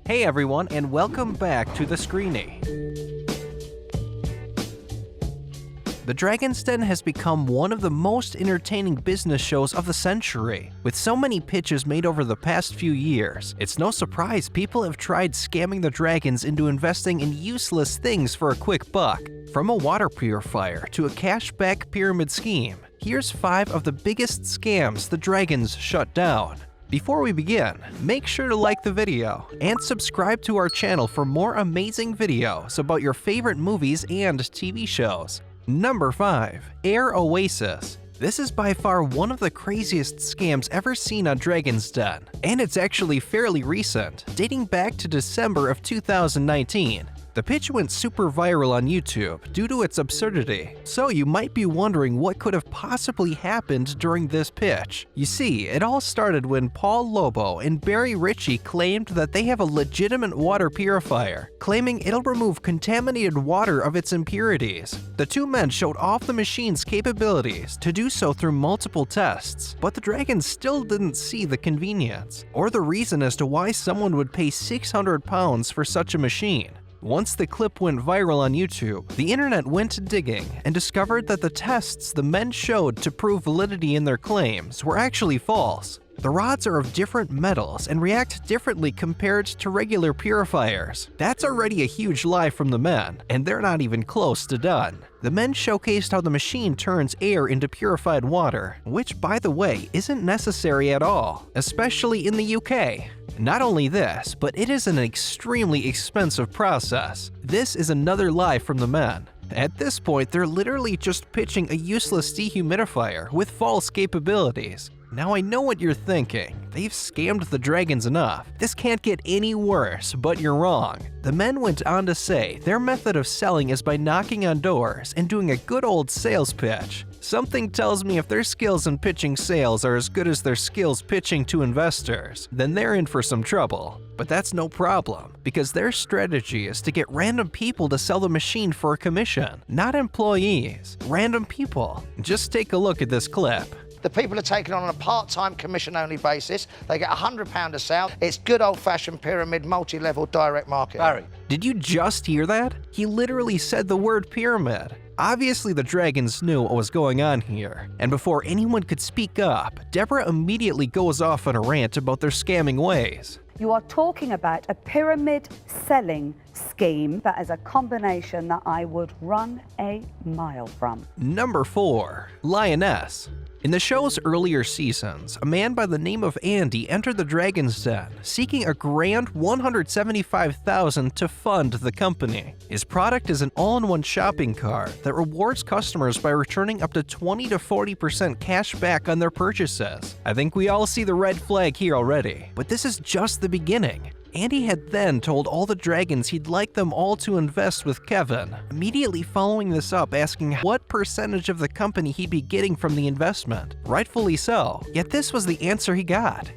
Hey everyone, and welcome back to The Screeny. The Dragon's Den has become one of the most entertaining business shows of the century. With so many pitches made over the past few years, it's no surprise people have tried scamming the dragons into investing in useless things for a quick buck. From a water purifier to a cashback pyramid scheme, here's 5 of the biggest scams the dragons shut down. Before we begin, make sure to like the video and subscribe to our channel for more amazing videos about your favorite movies and TV shows. Number 5. Air OASIS. This is by far one of the craziest scams ever seen on Dragon's Den, and it's actually fairly recent, dating back to December of 2019. The pitch went super viral on YouTube due to its absurdity, so you might be wondering what could have possibly happened during this pitch. You see, it all started when Paul Lobo and Barry Ritchie claimed that they have a legitimate water purifier, claiming it'll remove contaminated water of its impurities. The two men showed off the machine's capabilities to do so through multiple tests, but the dragons still didn't see the convenience, or the reason as to why someone would pay £600 for such a machine. Once the clip went viral on YouTube, the internet went digging and discovered that the tests the men showed to prove validity in their claims were actually false. The rods are of different metals and react differently compared to regular purifiers. That's already a huge lie from the men, and they're not even close to done. The men showcased how the machine turns air into purified water, which, by the way, isn't necessary at all, especially in the UK. Not only this, but it is an extremely expensive process. This is another lie from the men. At this point, they're literally just pitching a useless dehumidifier with false capabilities. Now I know what you're thinking. They've scammed the dragons enough. This can't get any worse, but you're wrong. The men went on to say their method of selling is by knocking on doors and doing a good old sales pitch. Something tells me if their skills in pitching sales are as good as their skills pitching to investors, then they're in for some trouble. But that's no problem, because their strategy is to get random people to sell the machine for a commission, not employees, random people. Just take a look at this clip. The people are taken on a part-time commission-only basis. They get £100 a sale. It's good old-fashioned pyramid, multi-level direct marketing. Barry. Did you just hear that? He literally said the word pyramid. Obviously, the dragons knew what was going on here, and before anyone could speak up, Deborah immediately goes off on a rant about their scamming ways. You are talking about a pyramid selling scheme that is a combination that I would run a mile from. Number 4. LYONESS. In the show's earlier seasons, a man by the name of Andy entered the Dragon's Den, seeking a grand $175,000 to fund the company. His product is an all-in-one shopping cart that rewards customers by returning up to 20 to 40% cash back on their purchases. I think we all see the red flag here already, but this is just the beginning. Andy had then told all the dragons he'd like them all to invest with Kevin, immediately following this up asking what percentage of the company he'd be getting from the investment. Rightfully so, yet this was the answer he got.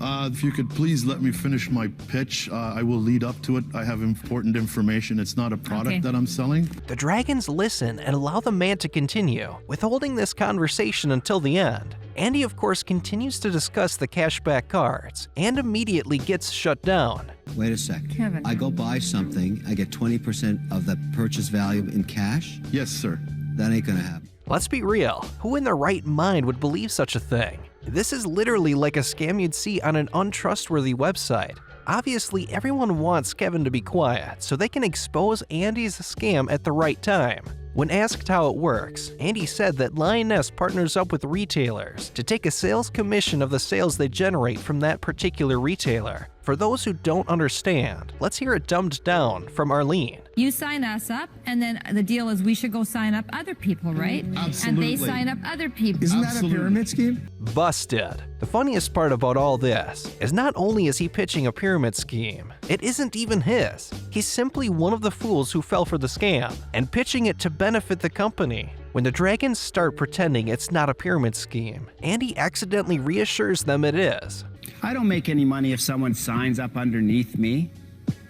If you could please let me finish my pitch, I will lead up to it. I have important information. It's not a product that I'm selling. The dragons listen and allow the man to continue, withholding this conversation until the end. Andy, of course, continues to discuss the cashback cards and immediately gets shut down. Wait a sec. Kevin. I go buy something, I get 20% of the purchase value in cash? Yes, sir. That ain't gonna happen. Let's be real, who in their right mind would believe such a thing? This is literally like a scam you'd see on an untrustworthy website. Obviously, everyone wants Kevin to be quiet so they can expose Andy's scam at the right time. When asked how it works, Andy said that LYONESS partners up with retailers to take a sales commission of the sales they generate from that particular retailer. For those who don't understand, let's hear it dumbed down from Arlene. You sign us up, and then the deal is we should go sign up other people, right? Absolutely. And they sign up other people. Isn't Absolutely. that a pyramid scheme? Busted. The funniest part about all this is not only is he pitching a pyramid scheme, it isn't even his. He's simply one of the fools who fell for the scam and pitching it to benefit the company. When the dragons start pretending it's not a pyramid scheme, Andy accidentally reassures them it is. I don't make any money if someone signs up underneath me.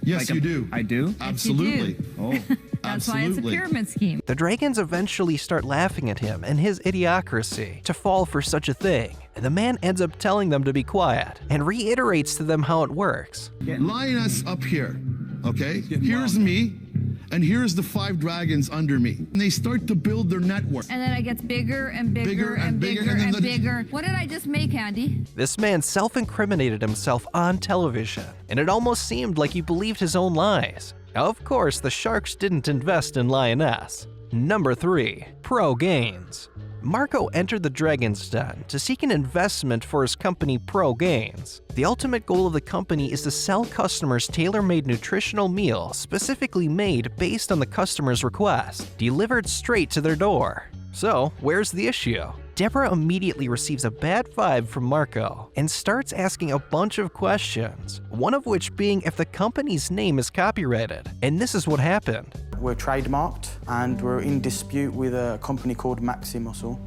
Yes, you do. I do? Absolutely. Oh, That's why it's a pyramid scheme. The dragons eventually start laughing at him and his idiocracy to fall for such a thing. and the man ends up telling them to be quiet and reiterates to them how it works. Lioness up here, okay? Here's me, and here's the 5 dragons under me. And they start to build their network. And then it gets bigger and bigger, Bigger and and bigger bigger, and and then bigger. What did I just make, Andy? This man self-incriminated himself on television, and it almost seemed like he believed his own lies. Of course, the sharks didn't invest in Lioness. Number 3. Pro Gains. Marco entered the Dragon's Den to seek an investment for his company Pro Gains. The ultimate goal of the company is to sell customers tailor-made nutritional meals specifically made based on the customer's request, delivered straight to their door. So, where's the issue? Deborah immediately receives a bad vibe from Marco and starts asking a bunch of questions, one of which being if the company's name is copyrighted. And this is what happened. We're trademarked and we're in dispute with a company called Maxi Muscle.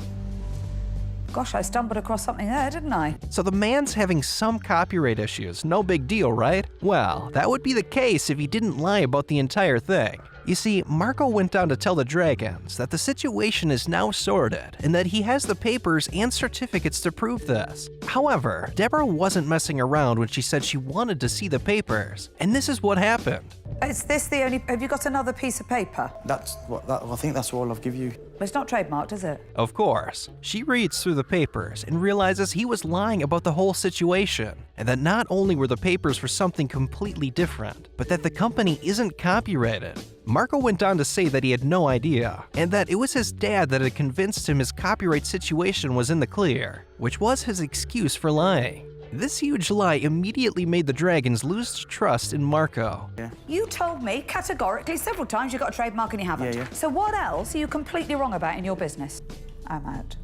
Gosh, I stumbled across something there, didn't I? So the man's having some copyright issues, no big deal, right? Well, that would be the case if he didn't lie about the entire thing. You see, Marco went down to tell the Dragons that the situation is now sorted and that he has the papers and certificates to prove this. However, Deborah wasn't messing around when she said she wanted to see the papers, and this is what happened. Is this the only... Have you got another piece of paper? I think that's all I've give you. It's not trademarked, is it? Of course, she reads through the papers and realizes he was lying about the whole situation, and that not only were the papers for something completely different, but that the company isn't copyrighted. Marco went on to say that he had no idea, and that it was his dad that had convinced him his copyright situation was in the clear, which was his excuse for lying. This huge lie immediately made the Dragons lose trust in Marco. Yeah. You told me categorically several times you got a trademark and you haven't. Yeah. So what else are you completely wrong about in your business? I'm out.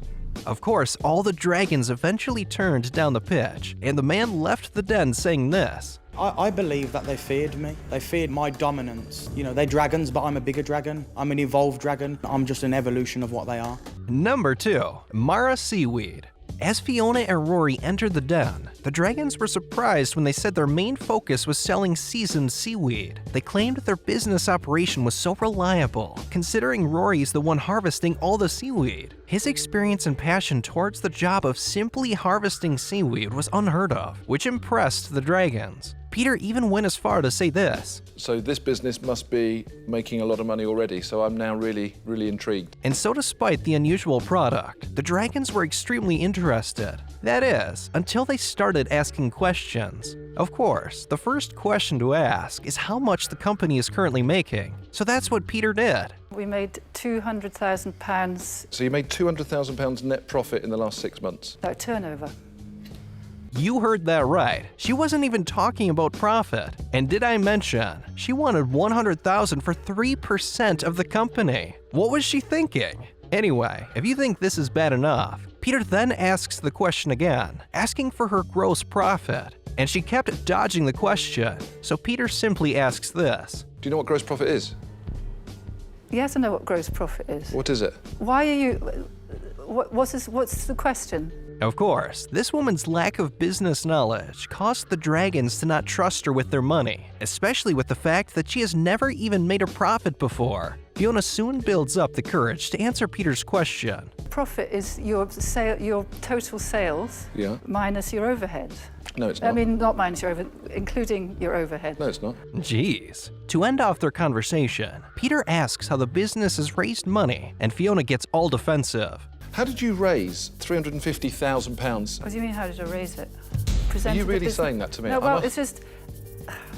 Of course, all the Dragons eventually turned down the pitch, and the man left the den saying this. I believe that they feared me. They feared my dominance. You know, they're dragons, but I'm a bigger dragon. I'm an evolved dragon. I'm just an evolution of what they are. Number 2. Mara SEAWEED. As Fiona and Rory entered the den, the Dragons were surprised when they said their main focus was selling seasoned seaweed. They claimed their business operation was so reliable, considering Rory's the one harvesting all the seaweed. His experience and passion towards the job of simply harvesting seaweed was unheard of, which impressed the Dragons. Peter even went as far to say this. So this business must be making a lot of money already, so I'm now really intrigued. And so despite the unusual product, the Dragons were extremely interested. That is, until they started asking questions. Of course, the first question to ask is how much the company is currently making. So that's what Peter did. We made £200,000. So you made £200,000 net profit in the last 6 months? No, turnover. You heard that right. She wasn't even talking about profit. And did I mention, she wanted $100,000 for 3% of the company. What was she thinking? Anyway, if you think this is bad enough, Peter then asks the question again, asking for her gross profit. And she kept dodging the question, so Peter simply asks this. Do you know what gross profit is? Yes, I know what gross profit is. What is it? Why are you... What's the question? Of course, this woman's lack of business knowledge caused the Dragons to not trust her with their money, especially with the fact that she has never even made a profit before. Fiona soon builds up the courage to answer Peter's question. Profit is your total sales minus your overhead. No, it's not. I mean, not minus your overhead, including your overhead. No, it's not. Jeez. To end off their conversation, Peter asks how the business has raised money, and Fiona gets all defensive. How did you raise £350,000? What do you mean, how did I raise it? Are you really saying that to me? No, well, it's just...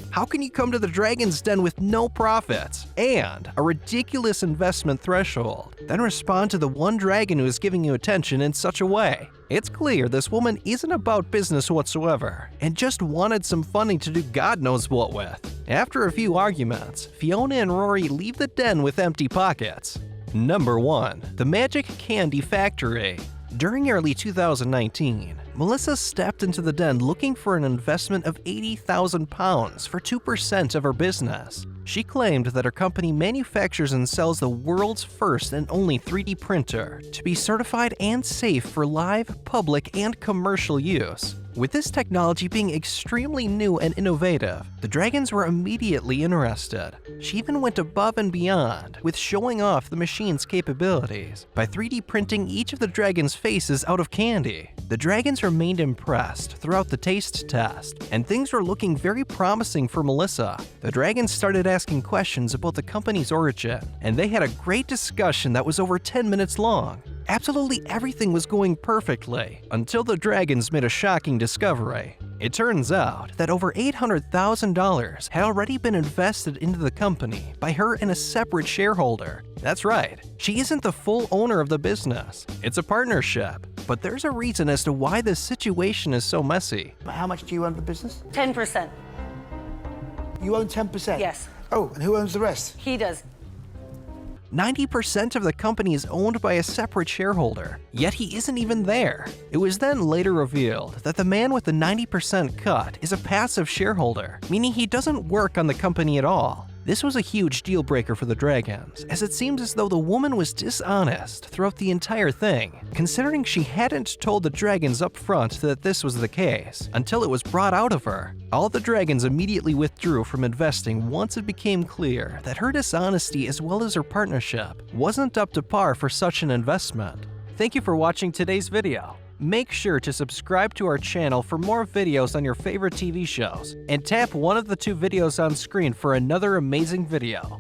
How can you come to the Dragon's Den with no profits and a ridiculous investment threshold, then respond to the one dragon who is giving you attention in such a way? It's clear this woman isn't about business whatsoever and just wanted some funding to do God knows what with. After a few arguments, Fiona and Rory leave the den with empty pockets. Number 1. The Magic Candy Factory. During early 2019, Melissa stepped into the den looking for an investment of £80,000 for 2% of her business. She claimed that her company manufactures and sells the world's first and only 3D printer to be certified and safe for live, public, and commercial use. With this technology being extremely new and innovative, the dragons were immediately interested. She even went above and beyond with showing off the machine's capabilities by 3D printing each of the dragons' faces out of candy. The dragons remained impressed throughout the taste test, and things were looking very promising for Melissa. The dragons started asking questions about the company's origin, and they had a great discussion that was over 10 minutes long. Absolutely everything was going perfectly until the dragons made a shocking discovery. It turns out that over $800,000 had already been invested into the company by her and a separate shareholder. That's right, she isn't the full owner of the business. It's a partnership. But there's a reason as to why this situation is so messy. How much do you own the business? 10%. You own 10%? Yes. Oh, and who owns the rest? He does. 90% of the company is owned by a separate shareholder, yet he isn't even there. It was then later revealed that the man with the 90% cut is a passive shareholder, meaning he doesn't work on the company at all. This was a huge deal breaker for the dragons, as it seems as though the woman was dishonest throughout the entire thing, considering she hadn't told the dragons up front that this was the case until it was brought out of her. All the dragons immediately withdrew from investing once it became clear that her dishonesty as well as her partnership wasn't up to par for such an investment. Thank you for watching today's video. Make sure to subscribe to our channel for more videos on your favorite TV shows, and tap one of the 2 videos on screen for another amazing video.